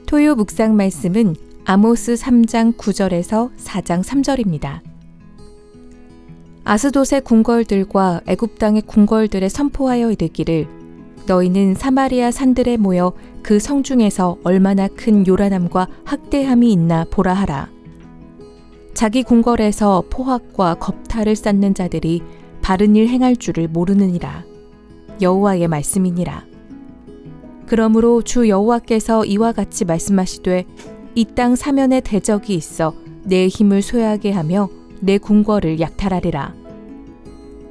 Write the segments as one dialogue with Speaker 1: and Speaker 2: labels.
Speaker 1: 토요 묵상 말씀은 아모스 3장 9절에서 4장 3절입니다. 아스돗의 궁궐들과 애굽 땅의 궁궐들에 선포하여 이르기를 너희는 사마리아 산들에 모여 그 성중에서 얼마나 큰 요란함과 학대함이 있나 보라 하라. 자기 궁궐에서 포악과 겁탈을 쌓는 자들이 바른 일 행할 줄을 모르느니라. 여호와의 말씀이니라. 그러므로 주 여호와께서 이와 같이 말씀하시되 이 땅 사면에 대적이 있어 내 힘을 쇠하게 하며 내 궁궐을 약탈하리라.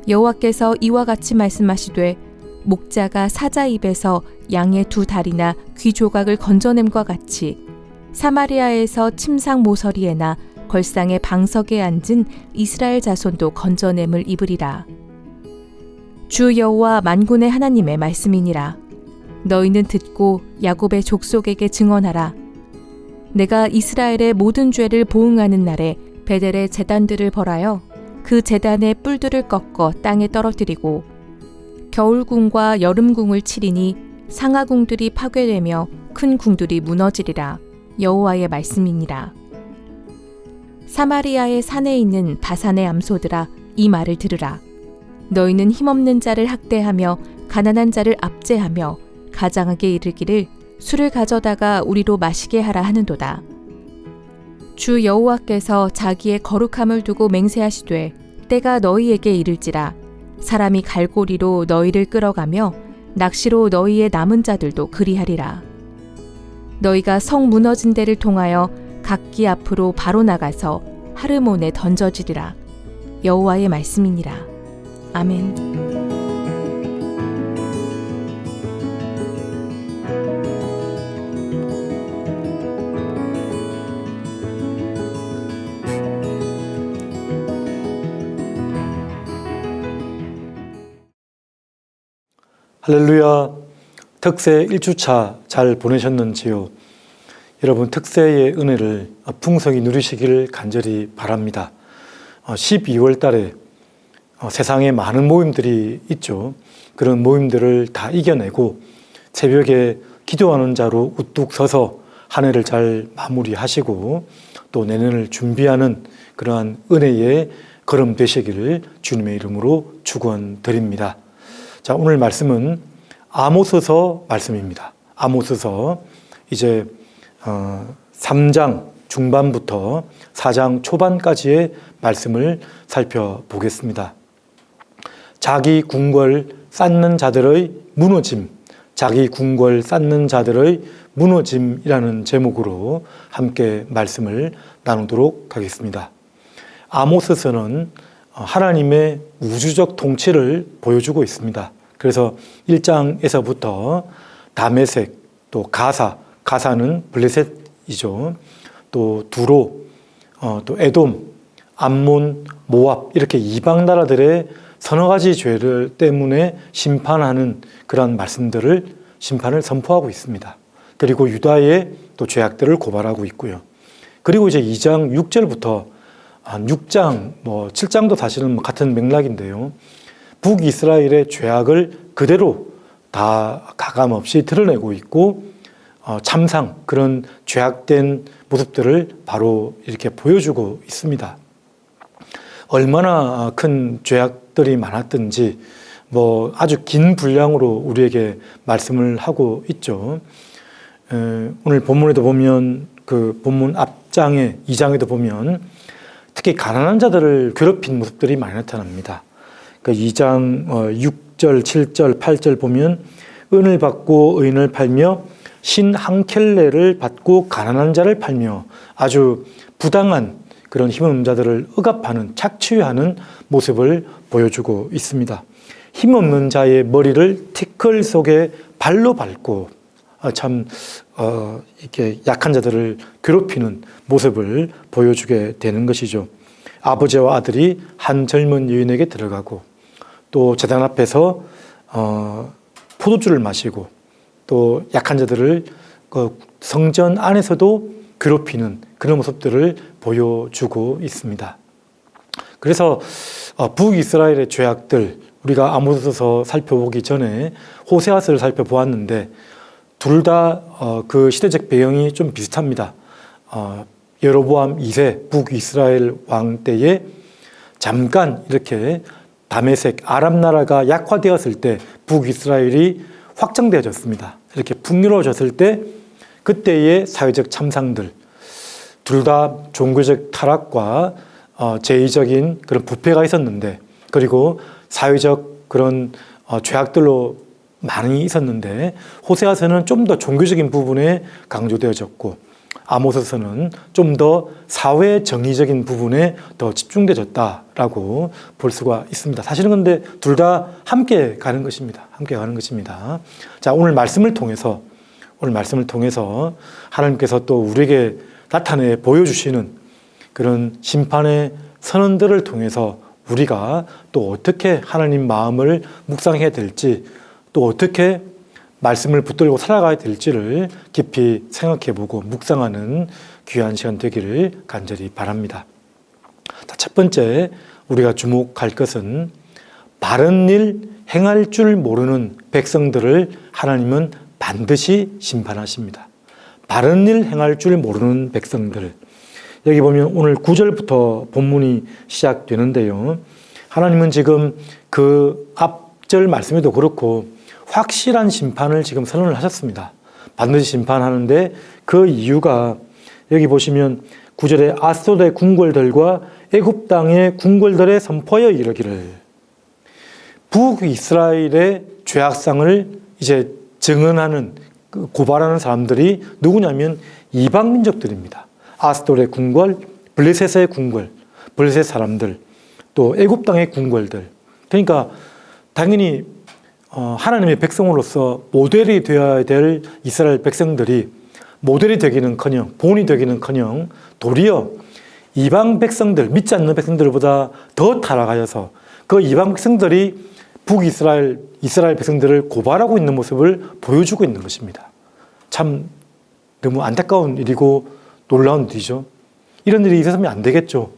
Speaker 1: 여호와께서 이와 같이 말씀하시되 목자가 사자 입에서 양의 두 다리나 귀 조각을 건져냄과 같이 사마리아에서 침상 모서리에나 걸상의 방석에 앉은 이스라엘 자손도 건져냄을 입으리라. 주 여호와 만군의 하나님의 말씀이니라. 너희는 듣고 야곱의 족속에게 증언하라. 내가 이스라엘의 모든 죄를 보응하는 날에 베델의 제단들을 벌하여 그 제단의 뿔들을 꺾어 땅에 떨어뜨리고 겨울궁과 여름궁을 치리니 상하궁들이 파괴되며 큰 궁들이 무너지리라. 여호와의 말씀이니라. 사마리아의 산에 있는 바산의 암소들아, 이 말을 들으라. 너희는 힘없는 자를 학대하며 가난한 자를 압제하며 가장하게 이르기를 술을 가져다가 우리로 마시게 하라 하는도다. 주 여호와께서 자기의 거룩함을 두고 맹세하시되 때가 너희에게 이를지라. 사람이 갈고리로 너희를 끌어가며 낚시로 너희의 남은 자들도 그리하리라. 너희가 성 무너진 데를 통하여 각기 앞으로 바로 나가서 하르몬에 던져지리라. 여호와의 말씀이니라. 아멘.
Speaker 2: 할렐루야. 특세 1주차 잘 보내셨는지요? 여러분, 특세의 은혜를 풍성히 누리시기를 간절히 바랍니다. 12월 달에 세상에 많은 모임들이 있죠. 그런 모임들을 다 이겨내고 새벽에 기도하는 자로 우뚝 서서 한 해를 잘 마무리하시고 또 내년을 준비하는 그러한 은혜의 걸음 되시기를 주님의 이름으로 축원드립니다. 자, 오늘 말씀은 아모스서 말씀입니다. 아모스서 이제 3장 중반부터 4장 초반까지의 말씀을 살펴보겠습니다. 자기 궁궐 쌓는 자들의 무너짐, 자기 궁궐 쌓는 자들의 무너짐이라는 제목으로 함께 말씀을 나누도록 하겠습니다. 아모스서는 하나님의 우주적 통치를 보여주고 있습니다. 그래서 1장에서부터 다메섹, 또 가사는 블레셋이죠. 또 두로, 또 에돔, 암몬, 모압 이렇게 이방 나라들의 서너 가지 죄를 때문에 심판하는 그런 심판을 선포하고 있습니다. 그리고 유다의 또 죄악들을 고발하고 있고요. 그리고 이제 2장 6절부터 6장, 7장도 사실은 같은 맥락인데요. 북이스라엘의 죄악을 그대로 다 가감없이 드러내고 있고 참상, 그런 죄악된 모습들을 바로 이렇게 보여주고 있습니다. 얼마나 큰 죄악들이 많았든지 아주 긴 분량으로 우리에게 말씀을 하고 있죠. 오늘 본문에도 보면 그 본문 앞장에 2장에도 보면 특히 가난한 자들을 괴롭힌 모습들이 많이 나타납니다. 그 2장 6절, 7절, 8절 보면 은을 받고 의인을 팔며 신 한 켤레를 받고 가난한 자를 팔며 아주 부당한 그런 힘없는 자들을 억압하는, 착취하는 모습을 보여주고 있습니다. 힘없는 자의 머리를 티끌 속에 발로 밟고 이렇게 약한 자들을 괴롭히는 모습을 보여주게 되는 것이죠. 아버지와 아들이 한 젊은 여인에게 들어가고 또 제단 앞에서 포도주를 마시고 또 약한 자들을 성전 안에서도 괴롭히는 그런 모습들을 보여주고 있습니다. 그래서 북이스라엘의 죄악들, 우리가 아모스서 살펴보기 전에 호세아서를 살펴보았는데 둘 다 그 시대적 배경이 좀 비슷합니다. 여로보암 2세 북이스라엘 왕 때에 잠깐 이렇게 다메섹 아람 나라가 약화되었을 때 북이스라엘이 확장되어졌습니다. 이렇게 풍요로워졌을 때 그때의 사회적 참상들, 둘 다 종교적 타락과 제의적인 그런 부패가 있었는데, 그리고 사회적 그런 죄악들로 많이 있었는데, 호세아서는 좀 더 종교적인 부분에 강조되어졌고, 아모스서는 좀 더 사회 정의적인 부분에 더 집중되어졌다라고 볼 수가 있습니다. 사실은 근데 둘 다 함께 가는 것입니다. 함께 가는 것입니다. 자, 오늘 말씀을 통해서 하나님께서 또 우리에게 나타내 보여주시는 그런 심판의 선언들을 통해서 우리가 또 어떻게 하나님 마음을 묵상해야 될지, 또 어떻게 말씀을 붙들고 살아가야 될지를 깊이 생각해보고 묵상하는 귀한 시간 되기를 간절히 바랍니다. 첫 번째 우리가 주목할 것은 바른 일 행할 줄 모르는 백성들을 하나님은 반드시 심판하십니다. 바른 일 행할 줄 모르는 백성들. 여기 보면 오늘 9절부터 본문이 시작되는데요. 하나님은 지금 그 앞절 말씀에도 그렇고 확실한 심판을 지금 선언을 하셨습니다. 반드시 심판하는데 그 이유가 여기 보시면 9절에 아스돗의 궁궐들과 애굽 땅의 궁궐들에 선포하여 이르기를, 북이스라엘의 죄악상을 이제 증언하는, 고발하는 사람들이 누구냐면 이방 민족들입니다. 아스돗의 궁궐, 블레셋의 궁궐, 블레셋 사람들, 또 애굽 땅의 궁궐들. 그러니까 당연히 하나님의 백성으로서 모델이 되어야 될 이스라엘 백성들이 모델이 되기는커녕, 본이 되기는커녕 도리어 이방 백성들, 믿지 않는 백성들보다 더 타락하여서 그 이방 백성들이 북이스라엘, 이스라엘 백성들을 고발하고 있는 모습을 보여주고 있는 것입니다. 참 너무 안타까운 일이고 놀라운 일이죠. 이런 일이 있었으면 안 되겠죠.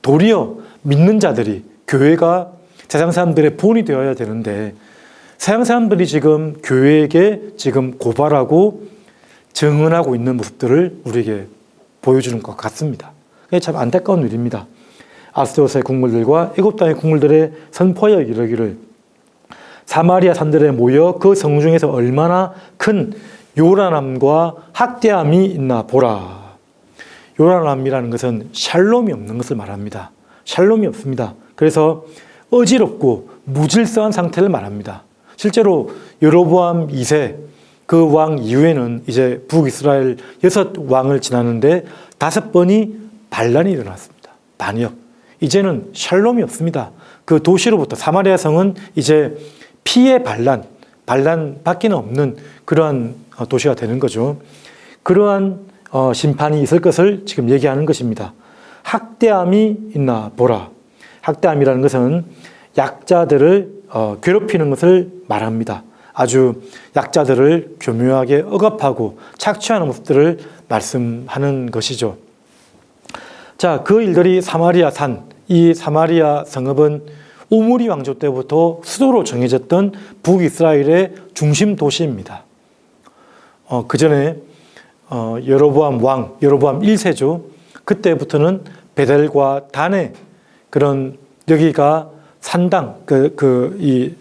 Speaker 2: 도리어 믿는 자들이, 교회가 세상 사람들의 본이 되어야 되는데 세상 사람들이 지금 교회에게 지금 고발하고 증언하고 있는 모습들을 우리에게 보여주는 것 같습니다. 그게 참 안타까운 일입니다. 아스돗의 궁궐들과 애굽 땅의 궁궐들에 선포하여 이르기를, 사마리아 산들에 모여 그 성중에서 얼마나 큰 요란함과 학대함이 있나 보라. 요란함이라는 것은 샬롬이 없는 것을 말합니다. 샬롬이 없습니다. 그래서 어지럽고 무질서한 상태를 말합니다. 실제로 여로보암 2세 그 왕 이후에는 이제 북이스라엘 6왕을 지났는데 5번이 반란이 일어났습니다. 반역. 이제는 샬롬이 없습니다. 그 도시로부터 사마리아 성은 이제 피해 반란밖에 없는 그러한 도시가 되는 거죠. 그러한 심판이 있을 것을 지금 얘기하는 것입니다. 학대함이 있나 보라. 학대함이라는 것은 약자들을 괴롭히는 것을 말합니다. 아주 약자들을 교묘하게 억압하고 착취하는 모습들을 말씀하는 것이죠. 자, 그 일들이 사마리아 산, 이 사마리아 성읍은 오므리 왕조 때부터 수도로 정해졌던 북이스라엘의 중심 도시입니다. 그 전에 여로보암 1세죠. 그때부터는 베델과 단의 그런 여기가 산당, 이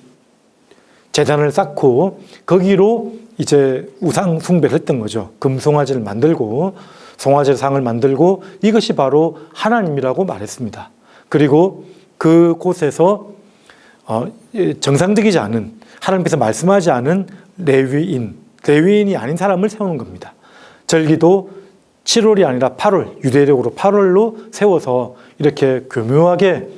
Speaker 2: 제단을 쌓고 거기로 이제 우상 숭배를 했던 거죠. 금송아지를 만들고 송아지 상을 만들고 이것이 바로 하나님이라고 말했습니다. 그리고 그곳에서 정상적이지 않은, 하나님께서 말씀하지 않은 레위인이 아닌 사람을 세우는 겁니다. 절기도 7월이 아니라 8월, 유대력으로 8월로 세워서 이렇게 교묘하게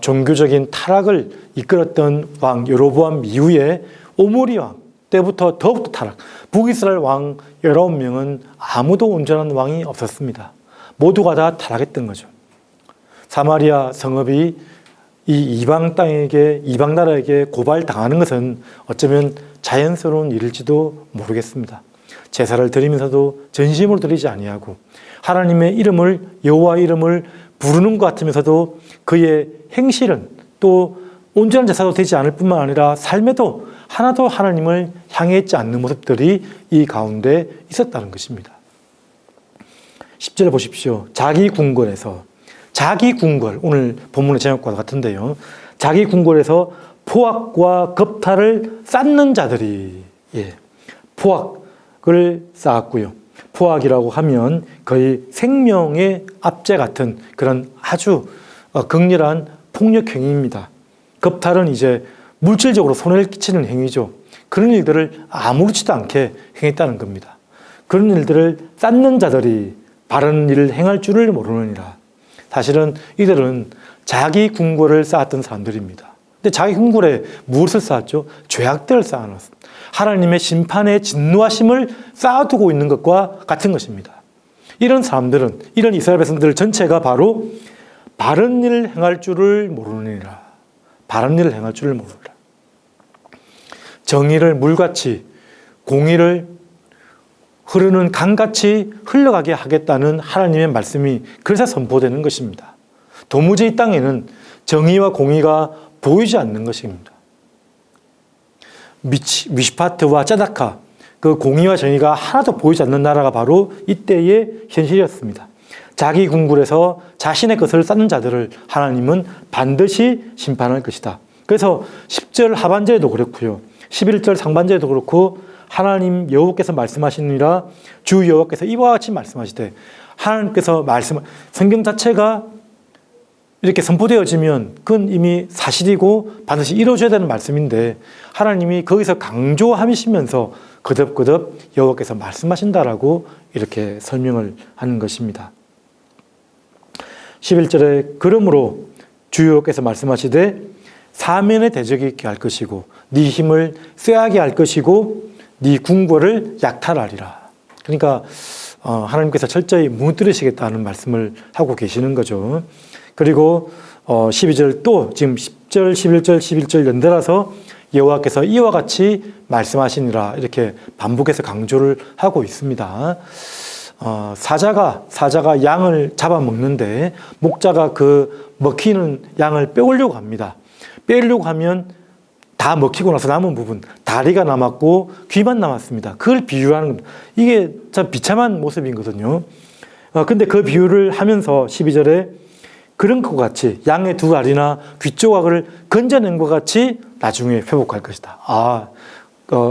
Speaker 2: 종교적인 타락을 이끌었던 왕 여로보암 이후에 오므리 왕 때부터 더욱더 타락. 북이스라엘 왕 19명은 아무도 온전한 왕이 없었습니다. 모두가 다 타락했던 거죠. 사마리아 성읍이 이 이방 땅에게, 이방 나라에게 고발당하는 것은 어쩌면 자연스러운 일일지도 모르겠습니다. 제사를 드리면서도 전심으로 드리지 아니하고 하나님의 이름을, 여호와 이름을 부르는 것 같으면서도 그의 행실은 또 온전한 제사도 되지 않을 뿐만 아니라 삶에도 하나도 하나님을 향해 있지 않는 모습들이 이 가운데 있었다는 것입니다. 10절 보십시오. 자기 궁궐에서, 자기 궁궐, 오늘 본문의 제목과 같은데요. 자기 궁궐에서 포악과 겁탈을 쌓는 자들이, 포악을 쌓았고요. 포악이라고 하면 거의 생명의 압제 같은 그런 아주 극렬한 폭력 행위입니다. 겁탈은 이제 물질적으로 손해를 끼치는 행위죠. 그런 일들을 아무렇지도 않게 행했다는 겁니다. 그런 일들을 쌓는 자들이 바른 일을 행할 줄을 모르느니라. 사실은 이들은 자기 궁궐을 쌓았던 사람들입니다. 근데 자기 궁궐에 무엇을 쌓았죠? 죄악들을 쌓아놨습니다. 하나님의 심판의 진노하심을 쌓아두고 있는 것과 같은 것입니다. 이런 사람들은, 이런 이스라엘 백성들 전체가 바로 바른 일을 행할 줄을 모르느니라. 바른 일을 행할 줄을 모르느라. 정의를 물같이, 공의를 흐르는 강같이 흘러가게 하겠다는 하나님의 말씀이 그래서 선포되는 것입니다. 도무지 이 땅에는 정의와 공의가 보이지 않는 것입니다. 미시파트와 짜다카, 그 공의와 정의가 하나도 보이지 않는 나라가 바로 이때의 현실이었습니다. 자기 궁궐에서 자신의 것을 쌓는 자들을 하나님은 반드시 심판할 것이다. 그래서 10절 하반절에도 그렇고요. 11절 상반절에도 그렇고 하나님 여호와께서 말씀하시느니라, 주 여호와께서 이와 같이 말씀하시되, 하나님께서 성경 자체가 이렇게 선포되어지면 그건 이미 사실이고 반드시 이루어져야 되는 말씀인데 하나님이 거기서 강조하시면서 거듭거듭 여호와께서 말씀하신다라고 이렇게 설명을 하는 것입니다. 11절에 그러므로 주 여호와께서 말씀하시되 사면의 대적이 있게 할 것이고 네 힘을 쇠하게 할 것이고 네 궁궐을 약탈하리라. 그러니까 하나님께서 철저히 무너뜨리시겠다는 말씀을 하고 계시는 거죠. 그리고 12절 또 지금 10절, 11절, 11절 연달아서 여호와께서 이와 같이 말씀하시니라 이렇게 반복해서 강조를 하고 있습니다. 사자가 양을 잡아먹는데 목자가 그 먹히는 양을 빼오려고 합니다. 빼려고 하면 다 먹히고 나서 남은 부분, 다리가 남았고 귀만 남았습니다. 그걸 비유하는 겁니다. 이게 참 비참한 모습이거든요. 근데 그 비유를 하면서 12절에 그런 것 같이 양의 두 알이나 귀 조각을 건져낸 것 같이 나중에 회복할 것이다.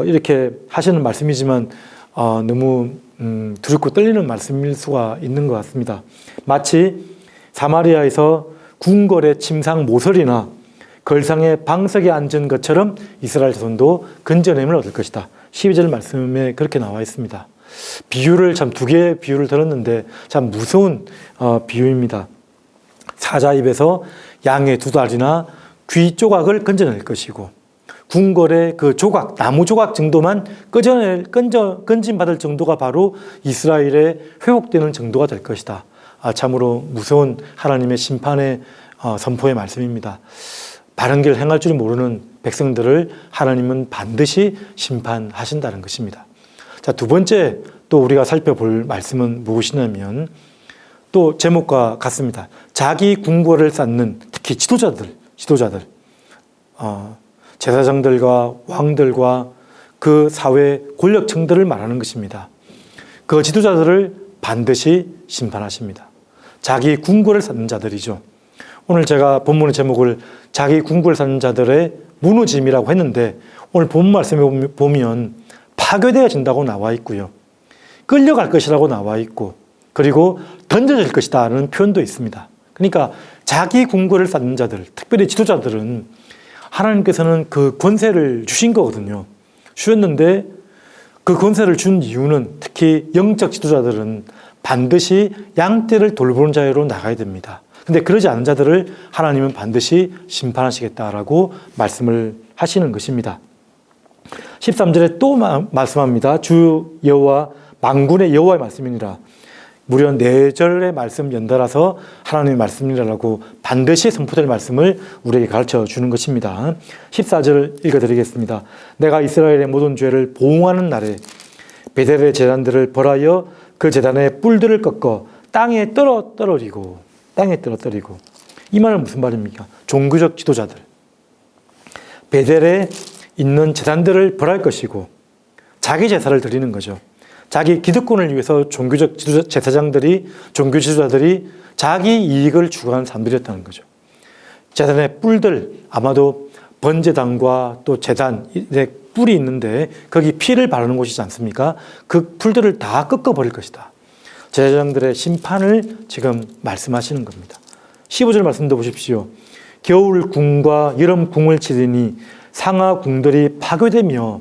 Speaker 2: 이렇게 하시는 말씀이지만 너무 두렵고 떨리는 말씀일 수가 있는 것 같습니다. 마치 사마리아에서 궁궐의 침상 모서리나 걸상의 방석에 앉은 것처럼 이스라엘 자손도 건져냄을 얻을 것이다. 12절 말씀에 그렇게 나와 있습니다. 비유를 참 두 개의 비유를 들었는데 참 무서운 비유입니다. 사자 입에서 양의 두 다리나 귀 조각을 건져낼 것이고 궁궐의 그 조각, 나무 조각 정도만 건짐받을 정도가 바로 이스라엘의 회복되는 정도가 될 것이다. 참으로 무서운 하나님의 심판의 선포의 말씀입니다. 바른 길을 행할 줄 모르는 백성들을 하나님은 반드시 심판하신다는 것입니다. 자, 두 번째 또 우리가 살펴볼 말씀은 무엇이냐면 또 제목과 같습니다. 자기 궁궐을 쌓는 특히 지도자들, 제사장들과 왕들과 그 사회 권력층들을 말하는 것입니다. 그 지도자들을 반드시 심판하십니다. 자기 궁궐을 쌓는 자들이죠. 오늘 제가 본문의 제목을 자기 궁궐을 쌓는 자들의 무너짐이라고 했는데 오늘 본문 말씀에 보면 파괴되어진다고 나와 있고요. 끌려갈 것이라고 나와 있고 그리고 던져질 것이다라는 표현도 있습니다. 그러니까 자기 궁궐을 쌓는 자들, 특별히 지도자들은 하나님께서는 그 권세를 주신 거거든요. 주셨는데 그 권세를 준 이유는 특히 영적 지도자들은 반드시 양떼를 돌보는 자유로 나가야 됩니다. 근데 그러지 않은 자들을 하나님은 반드시 심판하시겠다라고 말씀을 하시는 것입니다. 13절에 또 말씀합니다. 주 여호와 만군의 여호와의 말씀이니라. 무려 4절의 말씀 연달아서 하나님의 말씀이라고 반드시 선포될 말씀을 우리에게 가르쳐 주는 것입니다. 14절 읽어드리겠습니다. 내가 이스라엘의 모든 죄를 보응하는 날에 베델의 제단들을 벌하여 그 제단의 뿔들을 꺾어 땅에 떨어뜨리고 이 말은 무슨 말입니까? 종교적 지도자들, 베델의 있는 제단들을 벌할 것이고 자기 제사를 드리는 거죠. 자기 기득권을 위해서 종교적 제사장들이, 종교 지도자들이 자기 이익을 추구하는 사람들이었다는 거죠. 제단의 뿔들, 아마도 번제단과 또 제단의 뿔이 있는데 거기 피를 바르는 곳이지 않습니까? 그 풀들을 다 꺾어버릴 것이다. 제사장들의 심판을 지금 말씀하시는 겁니다. 15절 말씀도 보십시오. 겨울 궁과 여름 궁을 치리니 상하 궁들이 파괴되며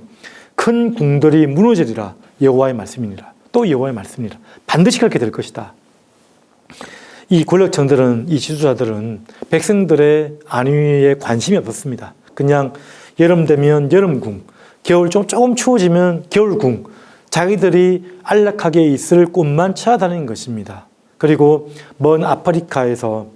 Speaker 2: 큰 궁들이 무너지리라. 여호와의 말씀이니라. 또 여호와의 말씀이니라. 반드시 그렇게 될 것이다. 이 권력층들은, 이 지도자들은 백성들의 안위에 관심이 없었습니다. 그냥 여름 되면 여름궁, 겨울 조금 추워지면 겨울궁, 자기들이 안락하게 있을 곳만 찾아다니는 것입니다. 그리고 먼 아프리카에서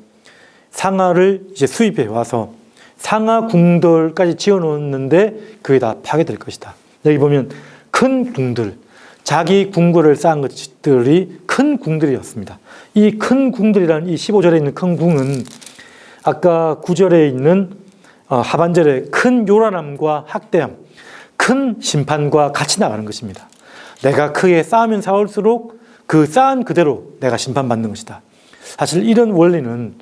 Speaker 2: 상하를 이제 수입해 와서 상하궁들까지 지어놓는데 그게 다 파괴될 것이다. 여기 보면 큰 궁들, 자기 궁궐을 쌓은 것들이 큰 궁들이었습니다. 이 큰 궁들이라는 이 15절에 있는 큰 궁은 아까 9절에 있는 하반절에 큰 요란함과 학대함, 큰 심판과 같이 나가는 것입니다. 내가 크게 쌓으면 쌓을수록 그 쌓은 그대로 내가 심판받는 것이다. 사실 이런 원리는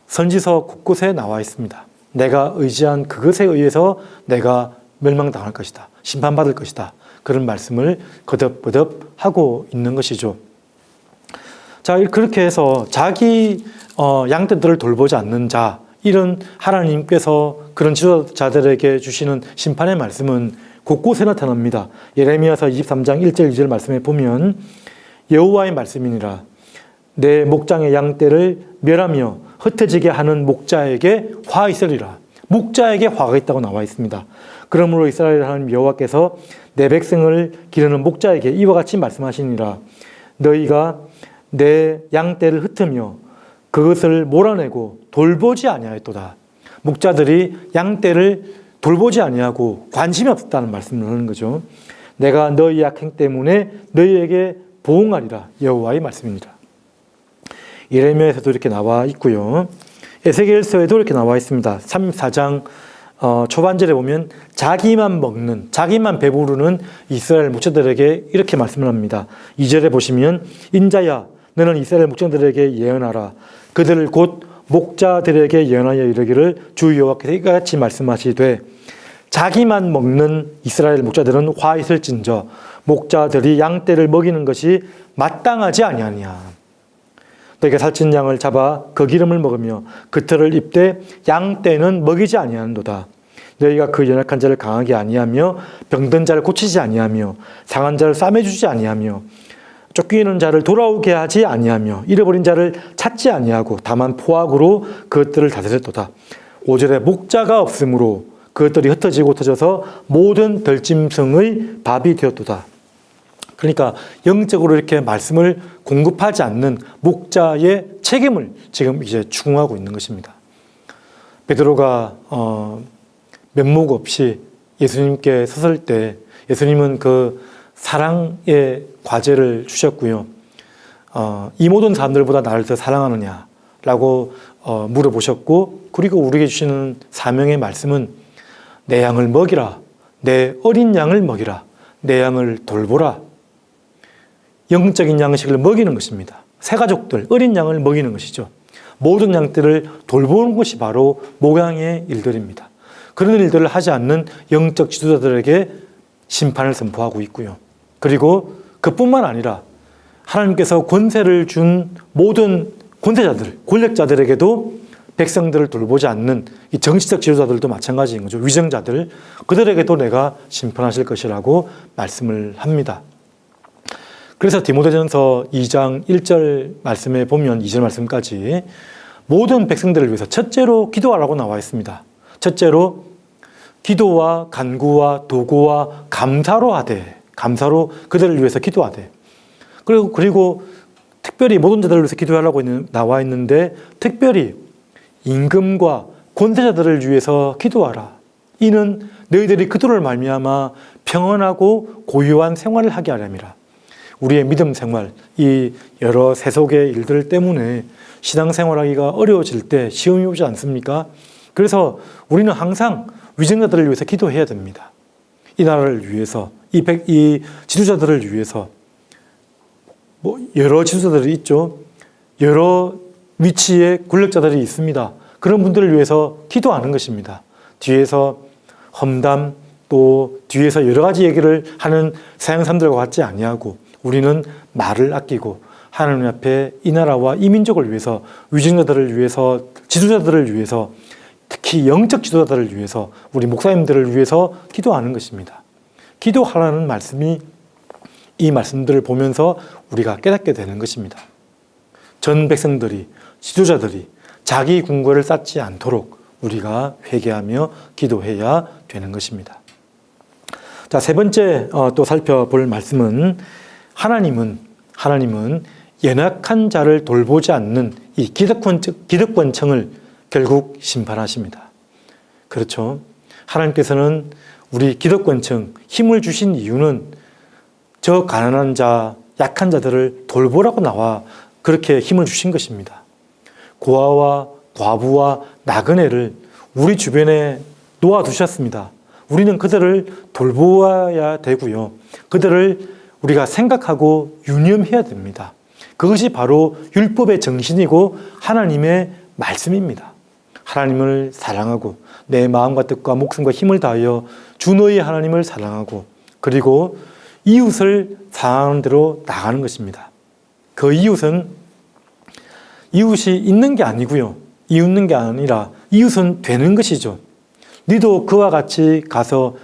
Speaker 2: 선지서 곳곳에 나와 있습니다. 내가 의지한 그것에 의해서 내가 멸망당할 것이다. 심판받을 것이다. 그런 말씀을 거듭거듭 하고 있는 것이죠. 자, 그렇게 해서 자기 양떼들을 돌보지 않는 자, 이런 하나님께서 그런 지도자들에게 주시는 심판의 말씀은 곳곳에 나타납니다. 예레미야서 23장 1절 2절 말씀에 보면 여호와의 말씀이니라. 내 목장의 양떼를 멸하며 흩어지게 하는 목자에게 화 있으리라. 목자에게 화가 있다고 나와 있습니다. 그러므로 이스라엘 하나님 여호와께서 내 백성을 기르는 목자에게 이와 같이 말씀하시니라. 너희가 내 양떼를 흩으며 그것을 몰아내고 돌보지 아니하였도다. 목자들이 양떼를 돌보지 아니하고 관심이 없었다는 말씀을 하는 거죠. 내가 너희 악행 때문에 너희에게 보응하리라. 여호와의 말씀입니다. 예레미야에서도 이렇게 나와 있고요. 에스겔서에도 이렇게 나와 있습니다. 34장 초반절에 보면 자기만 먹는, 자기만 배부르는 이스라엘 목자들에게 이렇게 말씀을 합니다. 2절에 보시면 인자야 너는 이스라엘 목자들에게 예언하라. 그들을 곧 목자들에게 예언하여 이르기를 주 여호와께서 이같이 말씀하시되 자기만 먹는 이스라엘 목자들은 화 있을진저 목자들이 양떼를 먹이는 것이 마땅하지 아니하냐. 너희가 살찐 양을 잡아 그 기름을 먹으며 그 털을 입되 양떼는 먹이지 아니하는도다. 너희가 그 연약한 자를 강하게 아니하며 병든 자를 고치지 아니하며 상한 자를 싸매주지 아니하며 쫓기는 자를 돌아오게 하지 아니하며 잃어버린 자를 찾지 아니하고 다만 포악으로 그것들을 다스렸도다. 5절에 목자가 없으므로 그것들이 흩어지고 흩어져서 모든 들짐승의 밥이 되었도다. 그러니까 영적으로 이렇게 말씀을 공급하지 않는 목자의 책임을 지금 이제 추궁하고 있는 것입니다. 베드로가 면목 없이 예수님께 섰을 때 예수님은 그 사랑의 과제를 주셨고요. 이 모든 사람들보다 나를 더 사랑하느냐라고 물어보셨고, 그리고 우리에게 주시는 사명의 말씀은 내 양을 먹이라, 내 어린 양을 먹이라, 내 양을 돌보라. 영적인 양식을 먹이는 것입니다. 새 가족들, 어린 양을 먹이는 것이죠. 모든 양들을 돌보는 것이 바로 목양의 일들입니다. 그런 일들을 하지 않는 영적 지도자들에게 심판을 선포하고 있고요. 그리고 그뿐만 아니라 하나님께서 권세를 준 모든 권세자들, 권력자들에게도 백성들을 돌보지 않는 이 정치적 지도자들도 마찬가지인 거죠. 위정자들, 그들에게도 내가 심판하실 것이라고 말씀을 합니다. 그래서 디모데전서 2장 1절 말씀에 보면 2절 말씀까지 모든 백성들을 위해서 첫째로 기도하라고 나와 있습니다. 첫째로 기도와 간구와 도구와 감사로 하되, 감사로 그들을 위해서 기도하되, 그리고 특별히 모든 자들을 위해서 기도하라고 나와 있는데 특별히 임금과 권세자들을 위해서 기도하라. 이는 너희들이 그들을 말미암아 평안하고 고요한 생활을 하게 하렵니다. 우리의 믿음 생활, 이 여러 세속의 일들 때문에 신앙생활하기가 어려워질 때 시험이 오지 않습니까? 그래서 우리는 항상 위정자들을 위해서 기도해야 됩니다. 이 나라를 위해서, 이 지도자들을 위해서. 뭐 여러 지도자들이 있죠. 여러 위치의 권력자들이 있습니다. 그런 분들을 위해서 기도하는 것입니다. 뒤에서 험담, 또 뒤에서 여러 가지 얘기를 하는 서양 사람들과 같지 아니하고 우리는 말을 아끼고 하나님 앞에 이 나라와 이 민족을 위해서, 위정자들을 위해서, 지도자들을 위해서, 특히 영적 지도자들을 위해서, 우리 목사님들을 위해서 기도하는 것입니다. 기도하라는 말씀이 이 말씀들을 보면서 우리가 깨닫게 되는 것입니다. 전 백성들이, 지도자들이 자기 궁궐을 쌓지 않도록 우리가 회개하며 기도해야 되는 것입니다. 자, 세 번째 또 살펴볼 말씀은 하나님은 연약한 자를 돌보지 않는 이 기득권층을 결국 심판하십니다. 그렇죠. 하나님께서는 우리 기득권층, 힘을 주신 이유는 저 가난한 자, 약한 자들을 돌보라고 나와 그렇게 힘을 주신 것입니다. 고아와 과부와 나그네를 우리 주변에 놓아두셨습니다. 우리는 그들을 돌보아야 되고요. 그들을 우리가 생각하고 유념해야 됩니다. 그것이 바로 율법의 정신이고 하나님의 말씀입니다. 하나님을 사랑하고 내 마음과 뜻과 목숨과 힘을 다하여 주 너희 하나님을 사랑하고 그리고 이웃을 사랑하는 대로 나가는 것입니다. 그 이웃이 있는 게 아니고요. 이웃는 게 아니라 이웃은 되는 것이죠. 너도 그와 같이 가서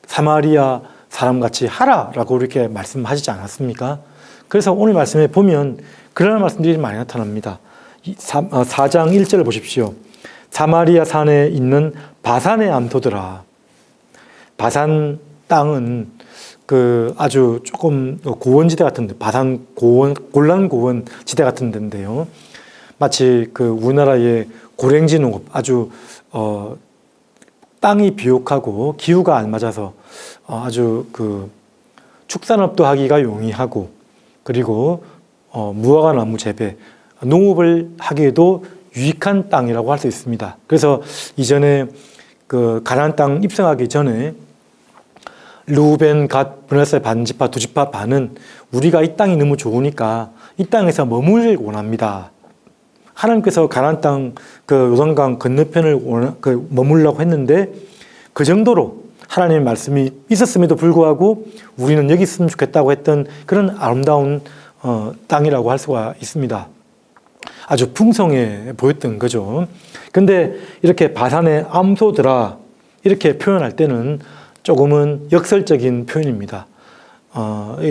Speaker 2: 사마리아 사람같이 하라라고 이렇게 말씀하시지 않았습니까? 그래서 오늘 말씀에 보면 그런 말씀들이 많이 나타납니다. 4장 1절을 보십시오. 사마리아 산에 있는 바산의 암소들아. 바산 땅은 그 아주 조금 고원지대 같은데, 바산 골란 고원 지대 같은 데인데요. 마치 그 우리나라의 고랭지 농업, 아주 땅이 비옥하고 기후가 안 맞아서 아주 그 축산업도 하기가 용이하고 그리고 무화과 나무 재배, 농업을 하기에도 유익한 땅이라고 할 수 있습니다. 그래서 이전에 그 가나안 땅 입성하기 전에 르우벤, 갓, 브느세 반지파, 두지파 반은 우리가 이 땅이 너무 좋으니까 이 땅에서 머물길 원합니다. 하나님께서 가나안 땅 그 요단강 건너편을 머물라고 했는데 그 정도로 하나님의 말씀이 있었음에도 불구하고 우리는 여기 있으면 좋겠다고 했던 그런 아름다운 땅이라고 할 수가 있습니다. 아주 풍성해 보였던 거죠. 근데 이렇게 바산의 암소들아 이렇게 표현할 때는 조금은 역설적인 표현입니다.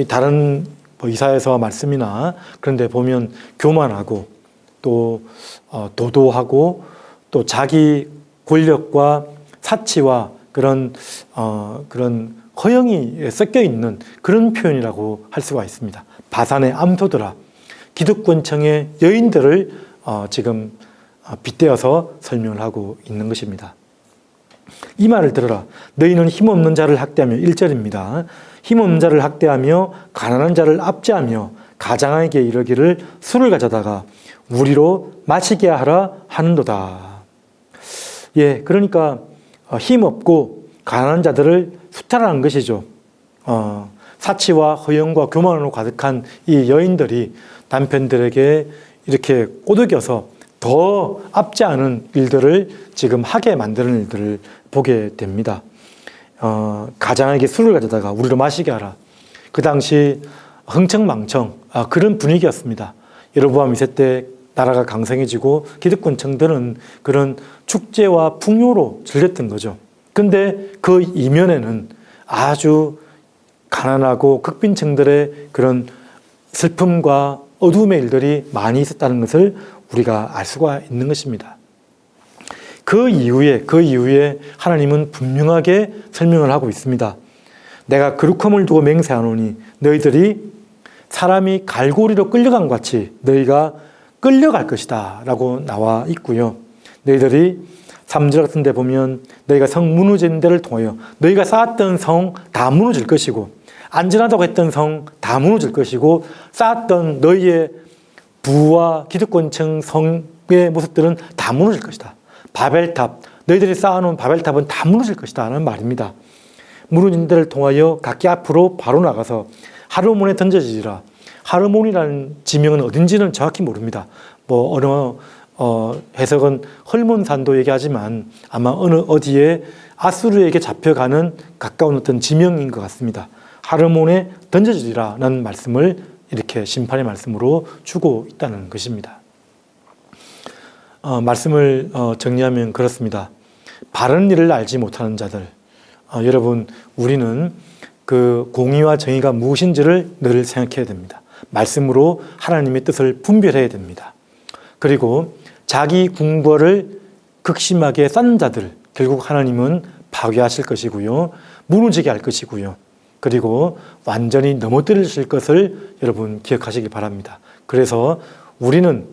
Speaker 2: 다른 이사야서 말씀이나 그런 데 보면 교만하고 또 도도하고 또 자기 권력과 사치와 그런 허영이 섞여 있는 그런 표현이라고 할 수가 있습니다. 바산의 암소들아, 기득권층의 여인들을 지금 빗대어서 설명을 하고 있는 것입니다. 이 말을 들어라. 너희는 힘없는 자를 학대하며 1절입니다. 힘없는 자를 학대하며 가난한 자를 압제하며 가장에게 이르기를 술을 가져다가 우리로 마시게 하라 하는도다. 예, 그러니까 힘없고 가난한 자들을 수탈하는 것이죠. 사치와 허영과 교만으로 가득한 이 여인들이 남편들에게 이렇게 꼬드겨서 더 압제하는 일들을 지금 하게 만드는 일들을 보게 됩니다. 가장에게 술을 가져다가 우리로 마시게 하라. 그 당시 흥청망청 그런 분위기였습니다. 여로보암 2세 때 나라가 강성해지고 기득권층들은 그런 축제와 풍요로 즐겼던 거죠. 근데 그 이면에는 아주 가난하고 극빈층들의 그런 슬픔과 어두움의 일들이 많이 있었다는 것을 우리가 알 수가 있는 것입니다. 그 이후에 하나님은 분명하게 설명을 하고 있습니다. 내가 거룩함을 두고 맹세하노니 너희들이 사람이 갈고리로 끌려간 것 같이 너희가 끌려갈 것이다 라고 나와 있고요. 너희들이 3절 같은 데 보면 너희가 성 무너진 데를 통하여 너희가 쌓았던 성 다 무너질 것이고 안전하다고 했던 성 다 무너질 것이고 쌓았던 너희의 부와 기득권층 성의 모습들은 다 무너질 것이다. 바벨탑, 너희들이 쌓아놓은 바벨탑은 다 무너질 것이다 라는 말입니다. 무너진 데를 통하여 각기 앞으로 바로 나가서 하르몬에 던져지리라. 하르몬이라는 지명은 어딘지는 정확히 모릅니다. 뭐 어느 해석은 헐몬산도 얘기하지만 아마 어느 어디에 아수르에게 잡혀가는 가까운 어떤 지명인 것 같습니다. 하르몬에 던져지리라는 말씀을 이렇게 심판의 말씀으로 주고 있다는 것입니다. 말씀을 정리하면 그렇습니다. 바른 일을 알지 못하는 자들, 여러분 우리는 그 공의와 정의가 무엇인지를 늘 생각해야 됩니다. 말씀으로 하나님의 뜻을 분별해야 됩니다. 그리고 자기 궁궐을 극심하게 쌓는 자들, 결국 하나님은 파괴하실 것이고요, 무너지게 할 것이고요, 그리고 완전히 넘어뜨리실 것을 여러분 기억하시기 바랍니다. 그래서 우리는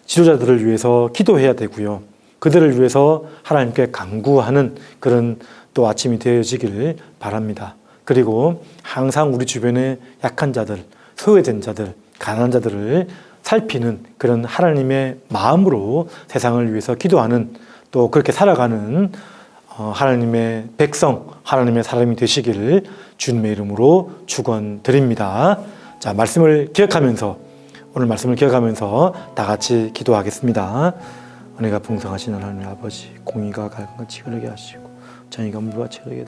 Speaker 2: 지도자들을 위해서 기도해야 되고요, 그들을 위해서 하나님께 간구하는 그런 또 아침이 되어지길 바랍니다. 그리고 항상 우리 주변에 약한 자들, 소외된 자들, 가난한 자들을 살피는 그런 하나님의 마음으로 세상을 위해서 기도하는, 또 그렇게 살아가는 하나님의 백성, 하나님의 사람이 되시기를 주님의 이름으로 축원드립니다. 자, 말씀을 기억하면서, 오늘 말씀을 기억하면서 다 같이 기도하겠습니다. 은혜가 풍성하신 하나님의 아버지, 공의가 갈같이 흐르게 하시고 정의가 물같이 흐르게